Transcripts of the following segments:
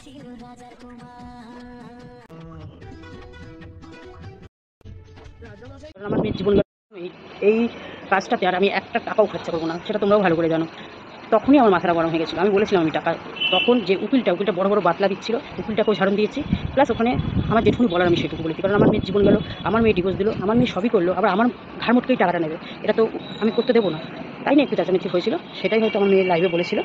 আমার মেয়ের জীবন এই কাজটাতে আর আমি একটা টাকাও খরচা করবো না, সেটা তোমরাও ভালো করে জানো। তখনই আমার মাথাটা গরম হয়ে গেছিলো। আমি বলেছিলাম আমি টাকা, তখন যে উকিলটা বড় বড় বাতলা দিচ্ছিল, উকিলটাকেও ঝাড়ন দিয়েছি, প্লাস ওখানে আমার যেটুকুনি বলার আমি সেটুকু বলেছি। কারণ আমার মেয়ের জীবন গেল, আমার মেয়ে ডিভোর্স দিল, আমার মেয়ে সবই করলো, আবার আমার ঘাড় মোটকেই টাকাটা নেবে, এটা তো আমি করতে দেবো না। তাই না একটু চেঁচামেচি হয়েছিল, সেটাই হয়তো আমার মেয়ের লাইভে বলেছিল,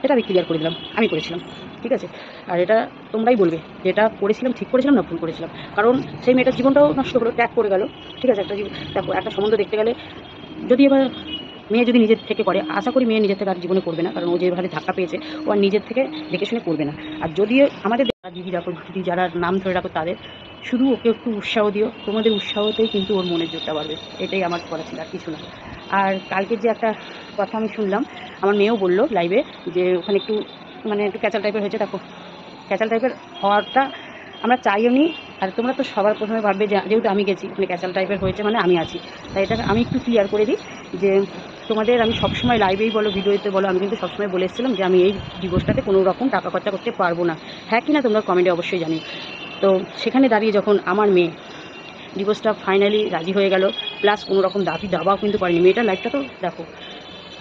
এটা আমি ক্লিয়ার করে দিলাম, আমি করেছিলাম, ঠিক আছে। আর এটা তোমরাই বলবে যে এটা করেছিলাম ঠিক করেছিলাম না ভুল করেছিলাম। কারণ সেই মেয়েটার জীবনটাও নষ্ট হলো, ত্যাগ করে গেল, ঠিক আছে। একটা সম্বন্ধ দেখতে গেলে যদি এবার মেয়ে যদি নিজের থেকে করে, আশা করি মেয়ে নিজের থেকে আর জীবনে করবে না, কারণ ও যেভাবে ধাক্কা পেয়েছে ও আর নিজের থেকে দেখে শুনে করবে না। আর যদি আমাদের দিদি রাখো, দিদি যারা নাম ধরে রাখো, তাদের শুধু ওকে একটু উৎসাহ দিও, তোমাদের উৎসাহতেই কিন্তু ওর মনের জোরটা বাড়বে, এটাই আমার করা ছিল, আর কিছু না। আর কালকের যে একটা কথা আমি শুনলাম, আমার মেয়েও বললো লাইভে যে ওখানে একটু একটু ক্যাচাল টাইপের হয়েছে। দেখো, ক্যাচাল টাইপের হওয়াটা আমরা চাইও নি। আর তোমরা তো সবার প্রথমে ভাববে যেহেতু আমি গেছি ওখানে ক্যাচাল টাইপের হয়েছে মানে আমি আছি, তাই এটা আমি একটু ক্লিয়ার করে দিই যে তোমাদের আমি সবসময় লাইভেই বলো, ভিডিওতে বলো, আমি কিন্তু সবসময় বলে এসেছিলাম যে আমি এই ডিভোর্সটাতে কোনো রকম টাকা খরচা করতে পারবো না। হ্যাঁ কি না তোমরা কমেন্টে অবশ্যই জানি। তো সেখানে দাঁড়িয়ে যখন আমার মেয়ে ডিভোর্সটা ফাইনালি রাজি হয়ে গেল, প্লাস কোনো রকম দাবি দাবাও কিন্তু করেনি, মেয়েটার লাইফটা তো দেখো।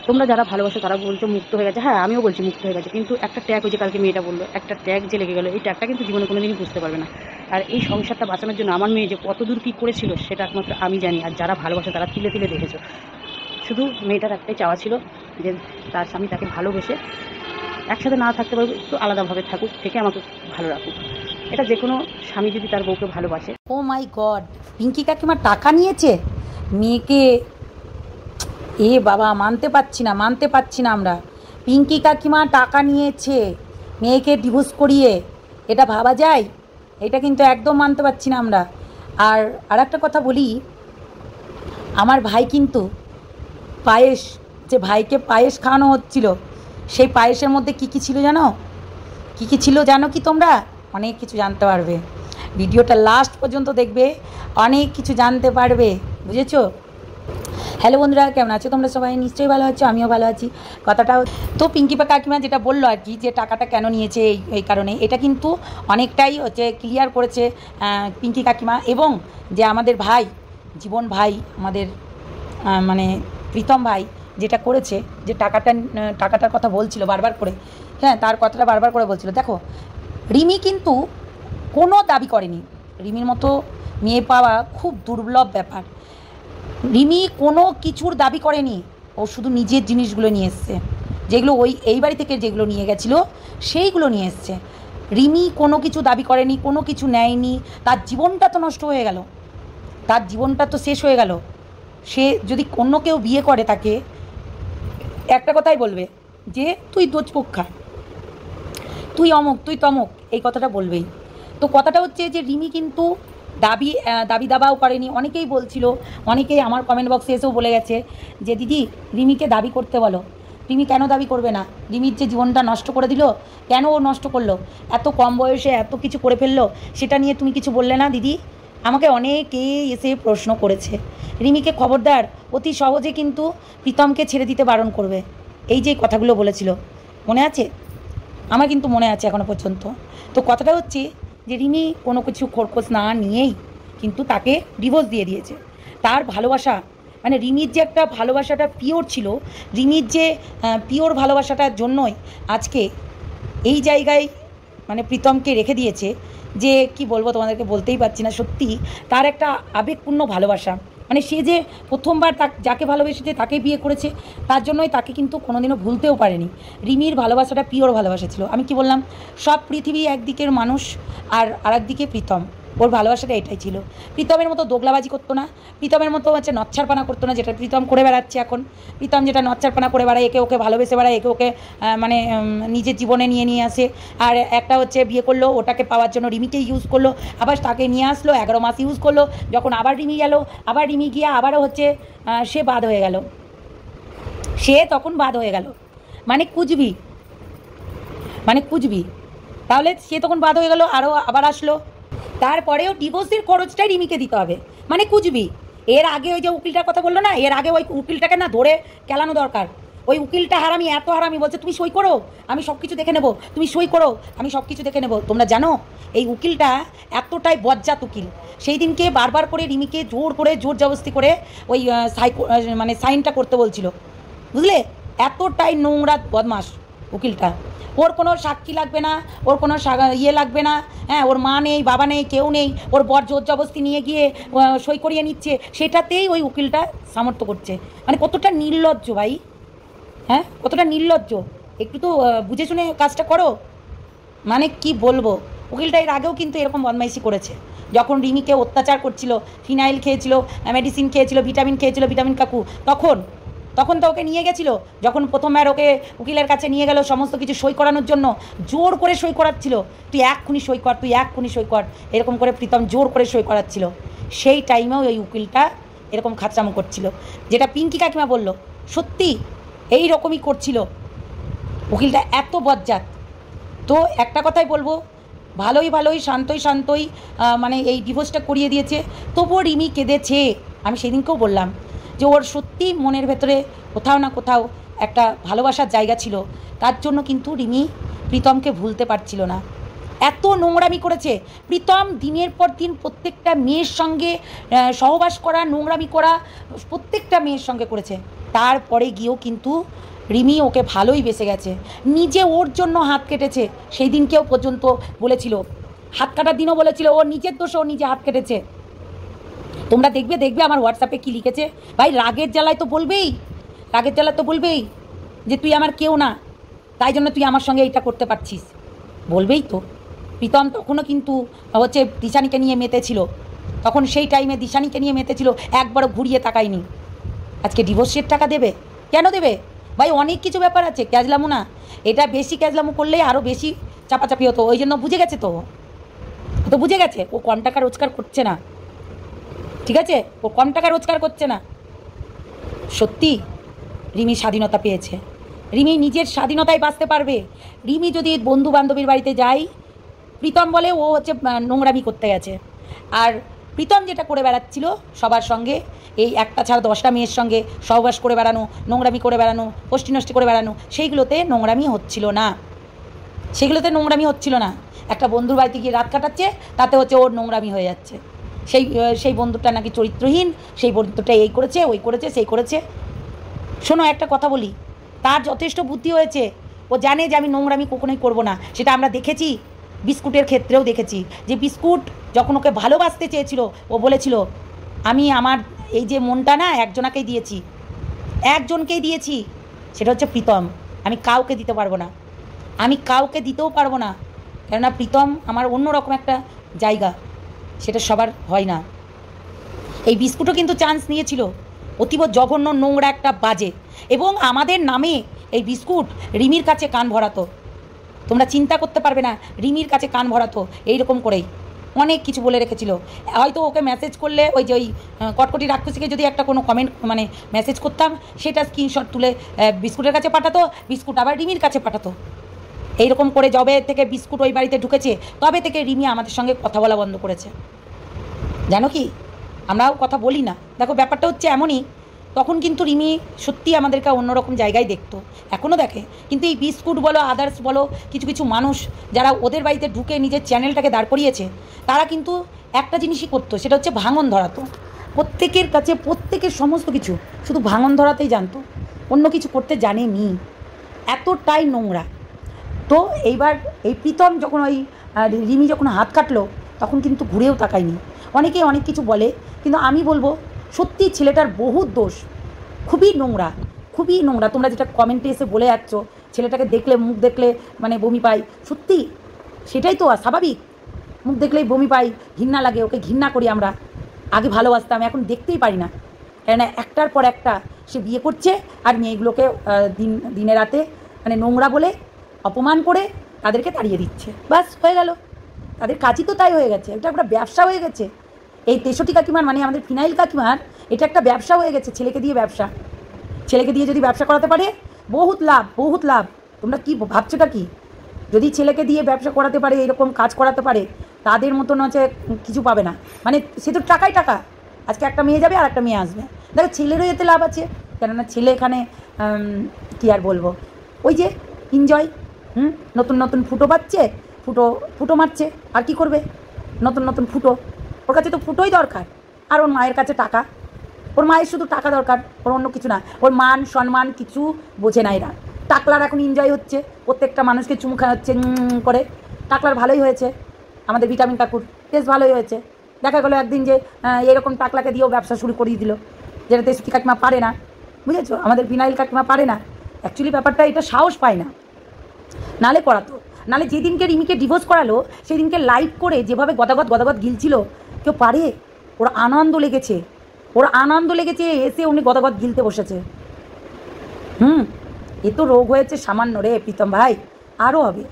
তোমরা যারা ভালোবাসো তারা বলছো মুক্ত হয়ে গেছে, হ্যাঁ আমিও বলছি মুক্ত হয়ে গেছে, কিন্তু একটা ট্যাগ হয়েছে, কালকে মেয়েটা বললো একটা ট্যাগ যে লেগে গেলো, এই ট্যাগটা কিন্তু জীবনে কোনোদিনই বুঝতে পারবে না। আর এই সংসারটা বাঁচানোর জন্য আমার মেয়ে যে কত দূর কী করেছিল সেটা একমাত্র আমি জানি, আর যারা ভালোবাসে তারা তিলে তিলে দেখেছো। শুধু মেয়েটার একটাই চাওয়া ছিল যে তার স্বামী তাকে ভালোবেসে একসাথে না থাকতে পারবে, একটু আলাদাভাবে থাকুক, থেকে আমাকে ভালো রাখুক। এটা যে কোনো স্বামী যদি তার বউকে ভালোবাসে। ও মাই গড, পিঙ্কি কাকিমা টাকা নিয়েছে মেয়েকে? এ বাবা, মানতে পারছি না আমরা। পিঙ্কি কাকিমা টাকা নিয়েছে মেয়েকে ডিভোর্স করিয়ে, এটা ভাবা যায়? এটা কিন্তু একদম মানতে পারছি না আমরা। আর একটা কথা বলি, আমার ভাই কিন্তু পায়েস, যে ভাইকে পায়েস খাওয়ানো হচ্ছিল, সেই পায়েসের মধ্যে কী কী ছিল জানো? কী ছিল জানো কি তোমরা? অনেক কিছু জানতে পারবে, ভিডিওটা লাস্ট পর্যন্ত দেখবে, অনেক কিছু জানতে পারবে, বুঝেছো? হ্যালো বন্ধুরা, কেমন আছো তোমরা? সবাই নিশ্চয়ই ভালো আছো, আমিও ভালো আছি। কথাটা তো পিঙ্কি কাকিমা যেটা বললো আর কি, যে টাকাটা কেন নিয়েছে এই কারণে, এটা কিন্তু অনেকটাই হচ্ছে ক্লিয়ার করেছে পিঙ্কি কাকিমা। এবং যে আমাদের ভাই, জীবন ভাই, আমাদের মানে প্রীতম ভাই যেটা করেছে, যে টাকাটার কথা বলছিল বারবার করে, হ্যাঁ তার কথাটা বারবার করে বলছিল। দেখো, রিমি কিন্তু কোনো দাবি করেনি, রিমির মতো মেয়ে পাওয়া খুব দুর্লভ ব্যাপার। রিমি কোনো কিছুর দাবি করেনি, ও শুধু নিজের জিনিসগুলো নিয়ে এসছে, যেগুলো এই বাড়ি থেকে যেগুলো নিয়ে গেছিলো সেইগুলো নিয়ে এসছে। রিমি কোনো কিছু দাবি করেনি, কোনো কিছু নেয়নি। তার জীবনটা তো নষ্ট হয়ে গেল, তার জীবনটা তো শেষ হয়ে গেল। সে যদি অন্য কেউ বিয়ে করে তাকে একটা কথাই বলবে যে তুই দোজপক্ষা, তুই অমুক, তুই তমুক, এই কথাটা বলবেই। তো কথাটা হচ্ছে যে রিমি কিন্তু দাবি দাবাও করেনি। অনেকেই বলছিল, অনেকেই আমার কমেন্ট বক্সে এসেও বলে গেছে যে দিদি রিমিকে দাবি করতে বলো। রিমি কেন দাবি করবে না? রিমির যে জীবনটা নষ্ট করে দিল, কেন ও নষ্ট করলো? এত কম বয়সে এত কিছু করে ফেললো, সেটা নিয়ে তুমি কিছু বললে না দিদি? আমাকে অনেকেই এসে প্রশ্ন করেছে। রিমিকে খবরদার, অতি সহজে কিন্তু প্রীতমকে ছেড়ে দিতে বারণ করবে, এই যে কথাগুলো বলেছিল, মনে আছে? আমার কিন্তু মনে আছে এখনও পর্যন্ত। তো কথাটা হচ্ছে যে রিমি কোনো কিছু খোরখোজ না নিয়েই কিন্তু তাকে ডিভোর্স দিয়ে দিয়েছে। তার ভালোবাসা, মানে রিমির যে একটা ভালোবাসাটা পিওর ছিল, রিমির যে পিওর ভালোবাসাটার জন্যই আজকে এই জায়গায় মানে প্রীতমকে রেখে দিয়েছে। যে কি বলবো তোমাদেরকে, বলতেই পারছি না। সত্যি তার একটা আবেগপূর্ণ ভালোবাসা, মানে সে যে প্রথমবার যাকে ভালোবেসেছে তাকে বিয়ে করেছে, তার জন্যই তাকে কিন্তু কোনোদিনও ভুলতেও পারেনি। রিমির ভালোবাসাটা পিওর ভালোবাসা ছিল। আমি কি বললাম, সব পৃথিবী একদিকের মানুষ আর আরেকদিকে প্রীতম, ওর ভালোবাসাটা এটাই ছিল। প্রীতমের মতো দোগলাবাজি করতো না, প্রীতমের মতো হচ্ছে নচ্ছারপানা করতো না, যেটা প্রীতম করে বেড়াচ্ছে এখন। প্রীতম যেটা নচ্ছারপানা করে বেড়ায়, একে ওকে ভালোবেসে বেড়ায়, একে ওকে মানে নিজের জীবনে নিয়ে আসে। আর একটা হচ্ছে বিয়ে করলো, ওটাকে পাওয়ার জন্য রিমিকে ইউজ করলো, আবার তাকে নিয়ে আসলো, 11 মাস ইউজ করলো। যখন আবার রিমি গেল, আবার রিমি গিয়ে আবারও হচ্ছে সে বাদ হয়ে গেল, সে তখন বাদ হয়ে গেল, মানে কুচবি। তাহলে সে তখন বাদ হয়ে গেল, আরও আবার আসলো। তারপরেও ডিভোর্সের খরচটাই রিমিকে দিতে হবে, মানে কুচবি। এর আগে ওই যে উকিলটার কথা বললো না, এর আগে ওই উকিলটাকে না ধরে কেলানো দরকার। ওই উকিলটা হারামি, এত হারামি, বলছে তুমি সই করো, আমি সব কিছু দেখে নেবো, তুমি সই করো, আমি সব কিছু দেখে নেবো। তোমরা জানো এই উকিলটা এতটাই বজ্জাত উকিল, সেই দিনকে বারবার করে রিমিকে জোর জবরদস্তি করে ওই মানে সাইনটা করতে বলছিল, বুঝলে? এতটাই নোংরা বদমাস উকিলটা। ওর কোনো সাক্ষী লাগবে না, ওর কোনো ইয়ে লাগবে না, হ্যাঁ, ওর মা নেই, বাবা নেই, কেউ নেই, ওর বর জোর জবরদস্তি নিয়ে গিয়ে সই করিয়ে নিচ্ছে, সেটাতেই ওই উকিলটা সামর্থ্য করছে। মানে কতটা নির্লজ্জ ভাই, হ্যাঁ, কতটা নির্লজ্জ! একটু তো বুঝে শুনে কাজটা করো। মানে কি বলবো, উকিলটা এর আগেও কিন্তু এরকম বদমাইশি করেছে, যখন রিমিকে অত্যাচার করছিল, ফিনাইল খেয়েছিল, মেডিসিন খেয়েছিল, ভিটামিন খেয়েছিল, ভিটামিন কাকু, তখন তো ওকে নিয়ে গেছিলো, যখন প্রথমবার ওকে উকিলের কাছে নিয়ে গেল সমস্ত কিছু সই করানোর জন্য, জোর করে সই করাচ্ছিল, তুই এক্ষুনি সই কর, তুই এক্ষুনি সই কর, এরকম করে প্রীতম জোর করে সই করাচ্ছিল। সেই টাইমেও ওই উকিলটা এরকম খাচ্চামো করছিল, যেটা পিঙ্কি কাকিমা বলল সত্যি এই রকমই করছিল উকিলটা, এত বজ্জাত। তো একটা কথাই বলবো, ভালোই শান্তই মানে এই ডিভোর্সটা করিয়ে দিয়েছে, তবুও রিমি কেঁদেছে। আমি সেদিনকেও বললাম যে ওর সত্যি মনের ভেতরে কোথাও না কোথাও একটা ভালোবাসার জায়গা ছিল, তার জন্য কিন্তু রিমি প্রীতমকে ভুলতে পারছিল না। এত নোংরামি করেছে প্রীতম, দিনের পর দিন প্রত্যেকটা মেয়ের সঙ্গে সহবাস করা, নোংরামি করা প্রত্যেকটা মেয়ের সঙ্গে করেছে, তারপরে গিয়েও কিন্তু রিমি ওকে ভালোই বেসে গেছে, নিজে ওর জন্য হাত কেটেছে। সেই দিনকেও পর্যন্ত বলেছিল, হাত কাটার দিনও বলেছিল ও নিজের দোষে ও নিজে হাত কেটেছে। তোমরা দেখবে আমার হোয়াটসঅ্যাপে কী লিখেছে, ভাই রাগের জ্বালায় তো বলবেই যে তুই আমার কেউ না, তাই জন্য তুই আমার সঙ্গে এইটা করতে পারছিস, বলবেই তো। প্রীতম তখনও কিন্তু হচ্ছে দিশানিকে নিয়ে মেতেছিল, তখন সেই টাইমে দিশানিকে নিয়ে মেতেছিল, একবারও ঘুরিয়ে তাকায়নি। আজকে ডিভোর্সের টাকা দেবে, কেন দেবে ভাই? অনেক কিছু ব্যাপার আছে, ক্যাজলামো না, এটা বেশি ক্যাজলামো করলেই আরও বেশি চাপাচাপি হতো, ওই জন্য বুঝে গেছে, তো বুঝে গেছে ও কম টাকা রোজগার করছে না, ঠিক আছে, ও কম টাকা রোজগার করছে না। সত্যি রিমি স্বাধীনতা পেয়েছে, রিমি নিজের স্বাধীনতায় বাঁচতে পারবে। রিমি যদি বন্ধু বান্ধবীর বাড়িতে যায়, প্রীতম বলে ও হচ্ছে নোংরামি করতে গেছে, আর প্রীতম যেটা করে বেড়াচ্ছিল সবার সঙ্গে, এই একটা ছাড়া 10টা মেয়ের সঙ্গে সহবাস করে বেড়ানো, নোংরামি করে বেড়ানো, কষ্টি নষ্টি করে বেড়ানো, সেইগুলোতে নোংরামি হচ্ছিল না। একটা বন্ধুর বাড়িতে গিয়ে রাত কাটাচ্ছে, তাতে হচ্ছে ওর নোংরামি হয়ে যাচ্ছে। সেই বন্ধুটা নাকি চরিত্রহীন, সেই বন্ধুটা এই করেছে, ওই করেছে, সেই করেছে। শোনো একটা কথা বলি, তার যথেষ্ট বুদ্ধি হয়েছে, ও জানে যে আমি নোংরামি কখনোই করব না। সেটা আমরা দেখেছি, বিস্কুটের ক্ষেত্রেও দেখেছি যে বিস্কুট যখন ওকে ভালোবাসতে চেয়েছিল, ও বলেছিল আমি আমার এই যে মনটা না একজনকেই দিয়েছি, সেটা হচ্ছে প্রীতম, আমি কাউকে দিতে পারবো না, আমি কাউকে দিতেও পারবো না, কেননা প্রীতম আমার অন্যরকম একটা জায়গা, সেটা সবার হয় না। এই বিস্কুটও কিন্তু চান্স নিয়েছিল, অতীব জঘন্য নোংরা একটা বাজে, এবং আমাদের নামে এই বিস্কুট রিমির কাছে কান ভরাতো, তোমরা চিন্তা করতে পারবে না, রিমির কাছে কান ভরাতো এইরকম করেই, অনেক কিছু বলে রেখেছিল। হয়তো ওকে মেসেজ করলে ওই যে ওই কটকটি রাক্ষসীকে যদি একটা কোনো কমেন্ট মানে মেসেজ করতাম, সেটা স্ক্রিনশট তুলে বিস্কুটের কাছে পাঠাতো, বিস্কুট আবার রিমির কাছে পাঠাতো। এইরকম করে যবে থেকে বিস্কুট ওই বাড়িতে ঢুকেছে, তবে থেকে রিমি আমাদের সঙ্গে কথা বলা বন্ধ করেছে। জানো কি, আমরাও কথা বলি না, দেখো ব্যাপারটা হচ্ছে এমনই। তখন কিন্তু রিমি সত্যি আমাদেরকে অন্যরকম জায়গায় দেখতো, এখনও দেখে, কিন্তু এই বিস্কুট বলো, আদার্স বলো, কিছু মানুষ যারা ওদের বাড়িতে ঢুকে নিজের চ্যানেলটাকে দাঁড় করিয়েছে, তারা কিন্তু একটা জিনিসই করতো, সেটা হচ্ছে ভাঙন ধরাতো। প্রত্যেকের কাছে প্রত্যেকের সমস্ত কিছু শুধু ভাঙন ধরাতেই জানতো, অন্য কিছু করতে জানেনি, এতটাই নোংরা। তো এইবার এই প্রীতম যখন ওই রিমি যখন হাত কাটলো, তখন কিন্তু ঘুরেও তাকায়নি। অনেকেই অনেক কিছু বলে, কিন্তু আমি বলবো সত্যি ছেলেটার বহুত দোষ, খুবই নোংরা। তোমরা যেটা কমেন্টে এসে বলে যাচ্ছ, ছেলেটাকে দেখলে, মুখ দেখলে মানে বমি পাই, সত্যি সেটাই তো স্বাভাবিক, মুখ দেখলেই বমি পাই, ঘৃণা লাগে, ওকে ঘৃণা করি আমরা। আগে ভালোবাসতাম, এখন দেখতেই পারি না, কেননা একটার পর একটা সে বিয়ে করছে, আর মেয়েগুলোকে দিনে রাতে মানে নোংরা বলে অপমান করে তাদেরকে তাড়িয়ে দিচ্ছে, বাস হয়ে গেল, তাদের কাজই তো তাই হয়ে গেছে, এটা একটা ব্যবসা হয়ে গেছে। এই 63 কাকিমার মানে আমাদের ফিনাইল কাকিমার এটা একটা ব্যবসা হয়ে গেছে, ছেলেকে দিয়ে যদি ব্যবসা করাতে পারে, বহুত লাভ। তোমরা কি ভাবছোটা কি? যদি ছেলেকে দিয়ে ব্যবসা করাতে পারে, এরকম কাজ করাতে পারে, তাদের মতন হচ্ছে কিছু পাবে না, মানে সে তো টাকা। আজকে একটা মেয়ে যাবে আর একটা মেয়ে আসবে, দেখো ছেলেরও এতে লাভ আছে, কেননা ছেলে এখানে কী আর বলবো, ওই যে এনজয়। নতুন নতুন ফুটো পাচ্ছে, ফুটো ফুটো মারছে, আর কি করবে? নতুন নতুন ফুটো, ওর কাছে তো ফুটোই দরকার। আর ওর মায়ের কাছে টাকা, ওর মায়ের শুধু টাকা দরকার, ওর অন্য কিছু না। ওর মান সম্মান কিছু বোঝে না এরা। টাকলার এখন এনজয় হচ্ছে, প্রত্যেকটা মানুষকে চুমু খাওয়া হচ্ছে করে। টাকলার ভালোই হয়েছে, আমাদের ভিটামিন কাকুর বেশ ভালোই হয়েছে। দেখা গেলো একদিন যে এরকম টাকলাকে দিয়েও ব্যবসা শুরু করিয়ে দিল, যেটা তেজস্বী কাকিমা পারে না, বুঝেছো? আমাদের বিনাইল কাকিমা পারে না। অ্যাকচুয়ালি ব্যাপারটা এটা সাহস পায় না, নালে করাতো। নালে যেদিনকে রিমিকে ডিভোর্স করালো সেদিনকে লাইভ করে যেভাবে গদাগদ গদাগদ গিলছিল, কেউ পারে? ওর আনন্দ লেগেছে, ওর আনন্দ লেগেছে, এসে উনি গদাগদ গিলতে বসেছে। এ তো রোগ হয়েছে সামান্য রে প্রীতম ভাই, আরও হবে,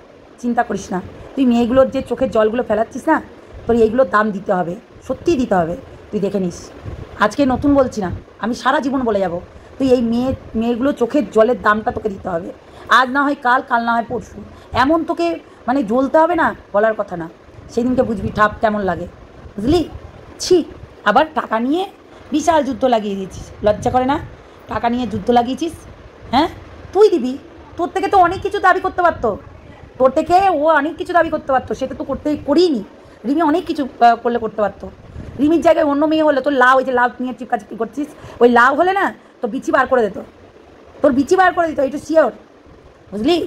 চিন্তা করিস না। তুই মেয়েগুলোর যে চোখের জলগুলো ফেলাচ্ছিস না, তোর এইগুলোর দাম দিতে হবে, সত্যিই দিতে হবে। তুই দেখে নিস, আজকে নতুন বলছি না, আমি সারা জীবন বলে যাব, তুই এই মেয়েগুলো চোখের জলের দামটা তোকে দিতে হবে। আজ না হয় কাল, কাল না হয় পরশু, এমন তোকে মানে জ্বলতে হবে না, বলার কথা না। সেদিনকে বুঝবি ঠাপ কেমন লাগে, বুঝলি? ছি, আবার টাকা নিয়ে বিশাল যুদ্ধ লাগিয়ে দিয়েছিস, লজ্জা করে না? টাকা নিয়ে যুদ্ধ লাগিয়েছিস, হ্যাঁ? তুই দিবি, তোর থেকে তো অনেক কিছু দাবি করতে পারতো, তোর থেকে ও অনেক কিছু দাবি করতে পারতো, সেটা তো করিনি। রিমি অনেক কিছু করতে পারতো। রিমির জায়গায় অন্য মেয়ে হলে, তোর লাউ, ওই যে লাউ নিয়ে চিপকাচিপকি করছিস, ওই লাউ হলে না তোর বিচি বার করে দিত, তোর বিচি বার করে দিত, এটা শিওর, বুঝলি?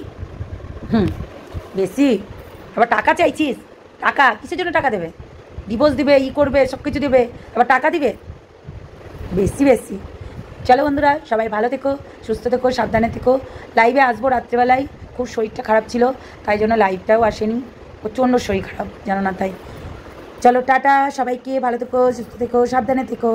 বেশি আবার টাকা চাইছিস? টাকা কিসের জন্য টাকা দেবে? ডিভোর্স দিবে, করবে, সব কিছু দেবে, আবার টাকা দিবে? বেশি বেশি। চলো বন্ধুরা, সবাই ভালো থেকো, সুস্থ থেকো, সাবধানে থেকো। লাইভে আসবো রাত্রেবেলায়, খুব শরীরটা খারাপ ছিল, তাই জন্য লাইভটাও আসেনি, প্রচণ্ড শরীর খারাপ, জানো না? তাই চলো, টাটা সবাইকে, ভালো থেকো, সুস্থ থেকো, সাবধানে থেকো।